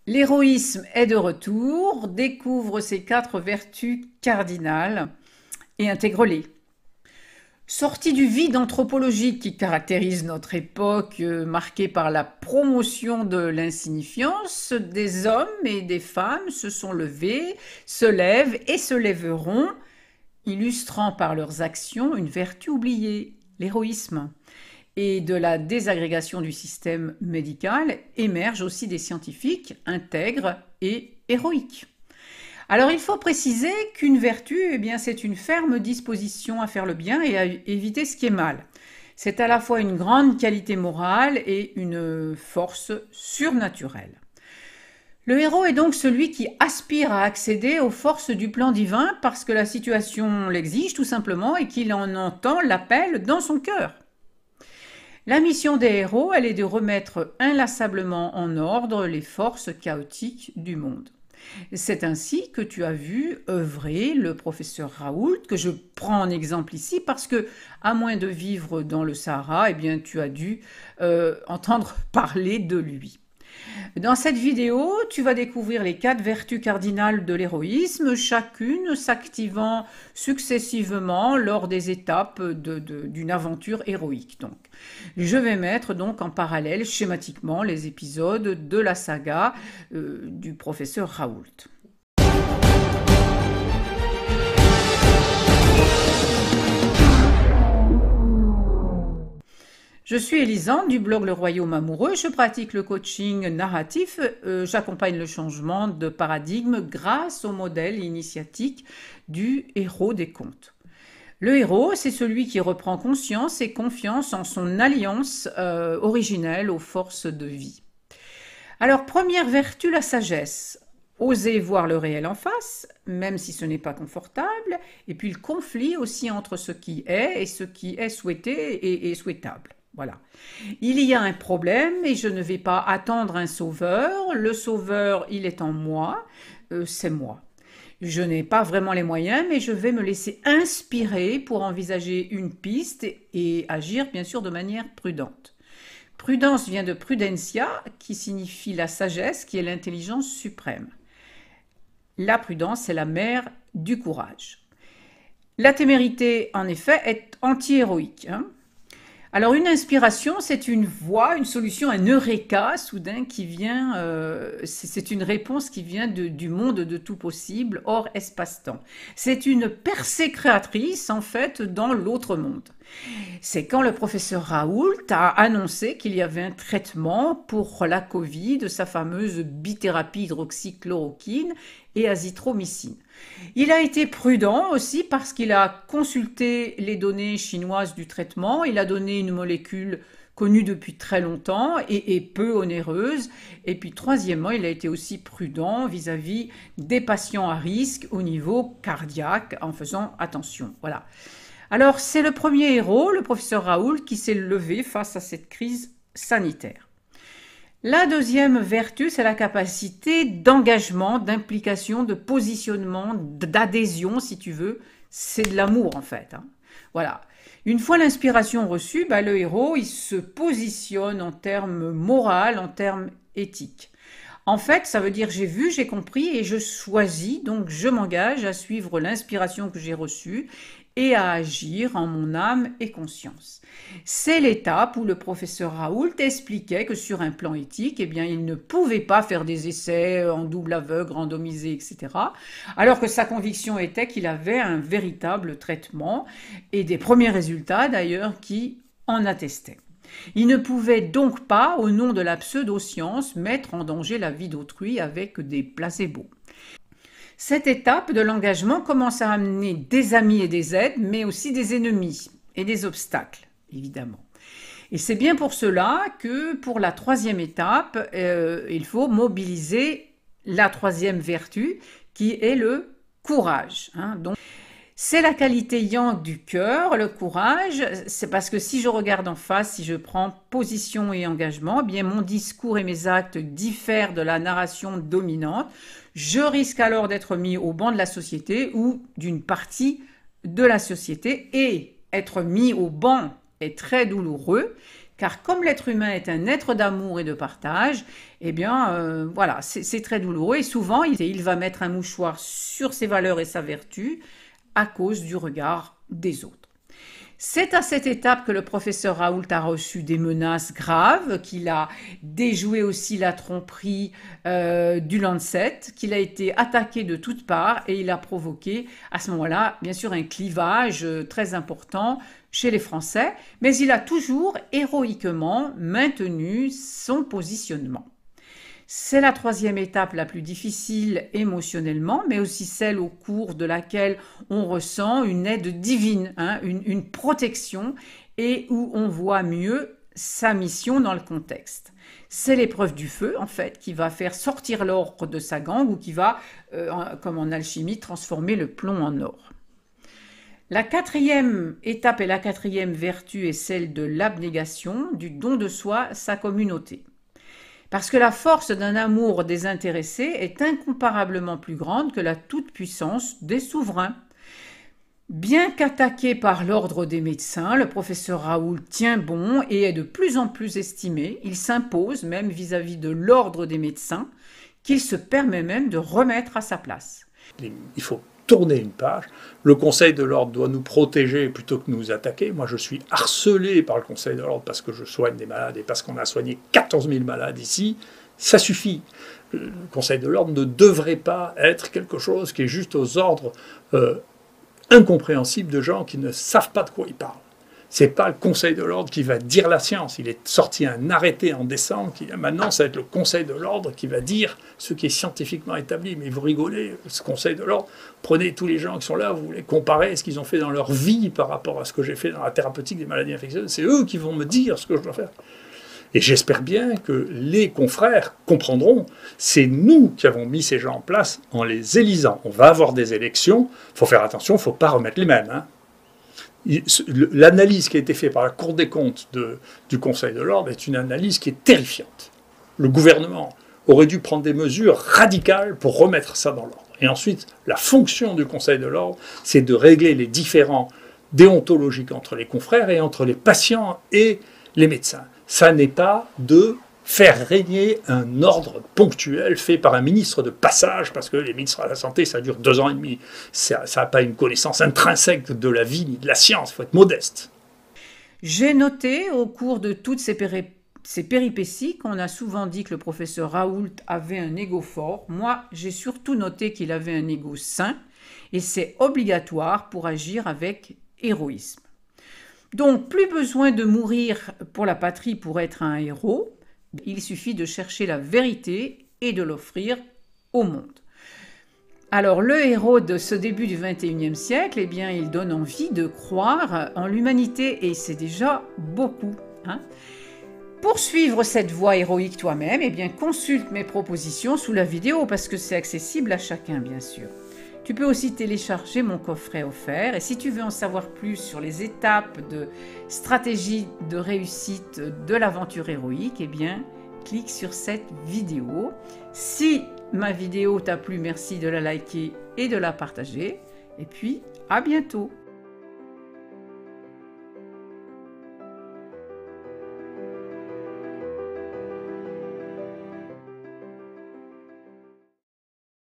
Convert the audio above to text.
L'héroïsme est de retour, découvre ses 4 vertus cardinales et intègre-les. Sorti du vide anthropologique qui caractérise notre époque marquée par la promotion de l'insignifiance, des hommes et des femmes se sont levés, se lèvent et se lèveront, illustrant par leurs actions une vertu oubliée, l'héroïsme. Et de la désagrégation du système médical émergent aussi des scientifiques intègres et héroïques. Alors il faut préciser qu'une vertu, c'est une ferme disposition à faire le bien et à éviter ce qui est mal. C'est à la fois une grande qualité morale et une force surnaturelle. Le héros est donc celui qui aspire à accéder aux forces du plan divin parce que la situation l'exige tout simplement et qu'il en entend l'appel dans son cœur. La mission des héros, elle est de remettre inlassablement en ordre les forces chaotiques du monde. C'est ainsi que tu as vu œuvrer le professeur Raoult, que je prends en exemple ici parce que, à moins de vivre dans le Sahara, tu as dû entendre parler de lui. Dans cette vidéo, tu vas découvrir les 4 vertus cardinales de l'héroïsme, chacune s'activant successivement lors des étapes d'une aventure héroïque. Donc, je vais mettre donc en parallèle schématiquement les épisodes de la saga du professeur Raoult. Je suis Elisande du blog Le Royaume Amoureux, je pratique le coaching narratif, j'accompagne le changement de paradigme grâce au modèle initiatique du héros des contes. Le héros, c'est celui qui reprend conscience et confiance en son alliance originelle aux forces de vie. Alors, première vertu, la sagesse. Oser voir le réel en face, même si ce n'est pas confortable, et puis le conflit aussi entre ce qui est et ce qui est souhaité et souhaitable. Voilà. Il y a un problème et je ne vais pas attendre un sauveur. Le sauveur, il est en moi, c'est moi. Je n'ai pas vraiment les moyens, mais je vais me laisser inspirer pour envisager une piste et agir bien sûr de manière prudente. Prudence vient de prudentia, qui signifie la sagesse, qui est l'intelligence suprême. La prudence est la mère du courage. La témérité, en effet, est anti-héroïque. Alors une inspiration, c'est une voie, une solution, un eureka soudain qui vient, c'est une réponse qui vient du monde de tout possible, hors espace-temps. C'est une percée créatrice en fait dans l'autre monde. C'est quand le professeur Raoult a annoncé qu'il y avait un traitement pour la Covid, sa fameuse bithérapie hydroxychloroquine et azithromycine. Il a été prudent aussi parce qu'il a consulté les données chinoises du traitement, il a donné une molécule connue depuis très longtemps et peu onéreuse. Et puis troisièmement, il a été aussi prudent vis-à-vis des patients à risque au niveau cardiaque en faisant attention. Voilà. Alors c'est le premier héros, le professeur Raoult, qui s'est levé face à cette crise sanitaire. La deuxième vertu, c'est la capacité d'engagement, d'implication, de positionnement, d'adhésion, si tu veux. C'est de l'amour, en fait. Voilà. Une fois l'inspiration reçue, le héros, il se positionne en termes moraux, en termes éthiques. En fait, ça veut dire j'ai vu, j'ai compris et je choisis, donc je m'engage à suivre l'inspiration que j'ai reçue et à agir en mon âme et conscience. C'est l'étape où le professeur Raoult expliquait que sur un plan éthique, il ne pouvait pas faire des essais en double aveugle, randomisés, etc. Alors que sa conviction était qu'il avait un véritable traitement et des premiers résultats d'ailleurs qui en attestaient. Il ne pouvait donc pas, au nom de la pseudo-science, mettre en danger la vie d'autrui avec des placebos. Cette étape de l'engagement commence à amener des amis et des aides, mais aussi des ennemis et des obstacles, évidemment. Et c'est bien pour cela que pour la troisième étape, il faut mobiliser la troisième vertu, qui est le courage. Donc, c'est la qualité yang du cœur, le courage. C'est parce que si je regarde en face, si je prends position et engagement, mon discours et mes actes diffèrent de la narration dominante. Je risque alors d'être mis au banc de la société ou d'une partie de la société. Et être mis au banc est très douloureux Car comme l'être humain est un être d'amour et de partage, eh bien, voilà, c'est très douloureux. Et souvent, il va mettre un mouchoir sur ses valeurs et sa vertu à cause du regard des autres. C'est à cette étape que le professeur Raoult a reçu des menaces graves, qu'il a déjoué aussi la tromperie du Lancet, qu'il a été attaqué de toutes parts et il a provoqué à ce moment-là, bien sûr, un clivage très important chez les Français, mais il a toujours héroïquement maintenu son positionnement. C'est la troisième étape la plus difficile émotionnellement, mais aussi celle au cours de laquelle on ressent une aide divine, hein, une protection, et où on voit mieux sa mission dans le contexte. C'est l'épreuve du feu, en fait, qui va faire sortir l'or de sa gangue ou qui va, comme en alchimie, transformer le plomb en or. La quatrième étape et la quatrième vertu est celle de l'abnégation, du don de soi, sa communauté. Parce que la force d'un amour désintéressé est incomparablement plus grande que la toute-puissance des souverains. Bien qu'attaqué par l'ordre des médecins, le professeur Raoult tient bon et est de plus en plus estimé. Il s'impose même vis-à-vis de l'ordre des médecins, qu'il se permet même de remettre à sa place. Il faut tourner une page. Le Conseil de l'Ordre doit nous protéger plutôt que nous attaquer. Moi, je suis harcelé par le Conseil de l'Ordre parce que je soigne des malades et parce qu'on a soigné 14 000 malades ici. Ça suffit. Le Conseil de l'Ordre ne devrait pas être quelque chose qui est juste aux ordres incompréhensibles de gens qui ne savent pas de quoi ils parlent. C'est pas le Conseil de l'Ordre qui va dire la science. Il est sorti un arrêté en décembre qui maintenant ça va être le Conseil de l'Ordre qui va dire ce qui est scientifiquement établi. Mais vous rigolez, ce Conseil de l'Ordre, prenez tous les gens qui sont là, vous les comparez ce qu'ils ont fait dans leur vie par rapport à ce que j'ai fait dans la thérapeutique des maladies infectieuses. C'est eux qui vont me dire ce que je dois faire. Et j'espère bien que les confrères comprendront, c'est nous qui avons mis ces gens en place en les élisant. On va avoir des élections, il faut faire attention, il ne faut pas remettre les mêmes, hein. L'analyse qui a été faite par la Cour des comptes du Conseil de l'Ordre est une analyse qui est terrifiante. Le gouvernement aurait dû prendre des mesures radicales pour remettre ça dans l'ordre. Et ensuite, la fonction du Conseil de l'Ordre, c'est de régler les différends déontologiques entre les confrères et entre les patients et les médecins. Ça n'est pas de faire régner un ordre ponctuel fait par un ministre de passage, parce que les ministres de la Santé, ça dure 2 ans et demi. Ça n'a pas une connaissance intrinsèque de la vie ni de la science, il faut être modeste. J'ai noté au cours de toutes ces péripéties qu'on a souvent dit que le professeur Raoult avait un ego fort. Moi, j'ai surtout noté qu'il avait un ego sain, et c'est obligatoire pour agir avec héroïsme. Donc, plus besoin de mourir pour la patrie pour être un héros. Il suffit de chercher la vérité et de l'offrir au monde. Alors, le héros de ce début du XXIe siècle, eh bien, il donne envie de croire en l'humanité, et c'est déjà beaucoup, hein. Pour suivre cette voie héroïque toi-même, eh bien, consulte mes propositions sous la vidéo, parce que c'est accessible à chacun, bien sûr. Tu peux aussi télécharger mon coffret offert, et si tu veux en savoir plus sur les étapes de stratégie de réussite de l'aventure héroïque, eh bien, clique sur cette vidéo. Si ma vidéo t'a plu, merci de la liker et de la partager. Et puis, à bientôt!